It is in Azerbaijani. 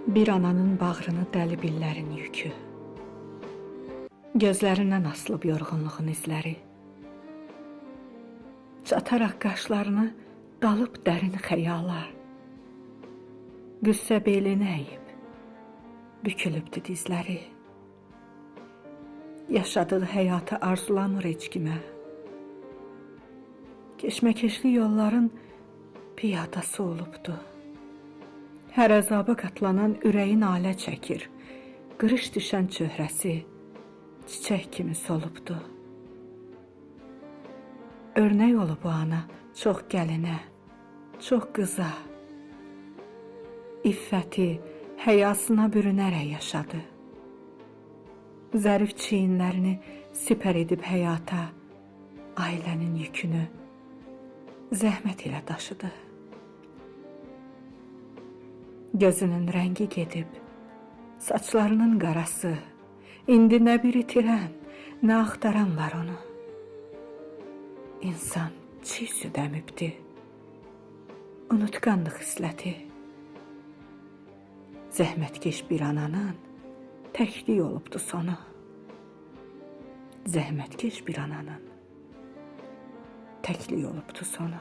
Bir ananın bağrını dəlib illərin yükü, gözlərindən asılıb yorğunluğun izləri, çataraq qaşlarını dalıb dərin xəyala, qüssə belini əyib, bükülübdü dizləri, yaşadığı həyatı arzulamır heç kimə, keşməkeşli yolların piyadası olubdu. Hər əzaba qatlanan ürəyin alə çəkir, qırış düşən çöhrəsi çiçək kimi solubdu. Örnək olub bu ana çox gəlinə, çox qıza, iffəti, həyasına bürünərək yaşadı. Zərif çiyinlərini sipər edib həyata, ailənin yükünü zəhmət ilə daşıdı. Gözünün rəngi gedib, saçlarının qarası, indi nə bir itirən, nə axtaran var onu. İnsan çiğ süd əmibdi, unutqanlıq xisləti. Zəhmətkeş bir ananın təklik olubdu sonu. Zəhmətkeş bir ananın təklik olubdu sonu.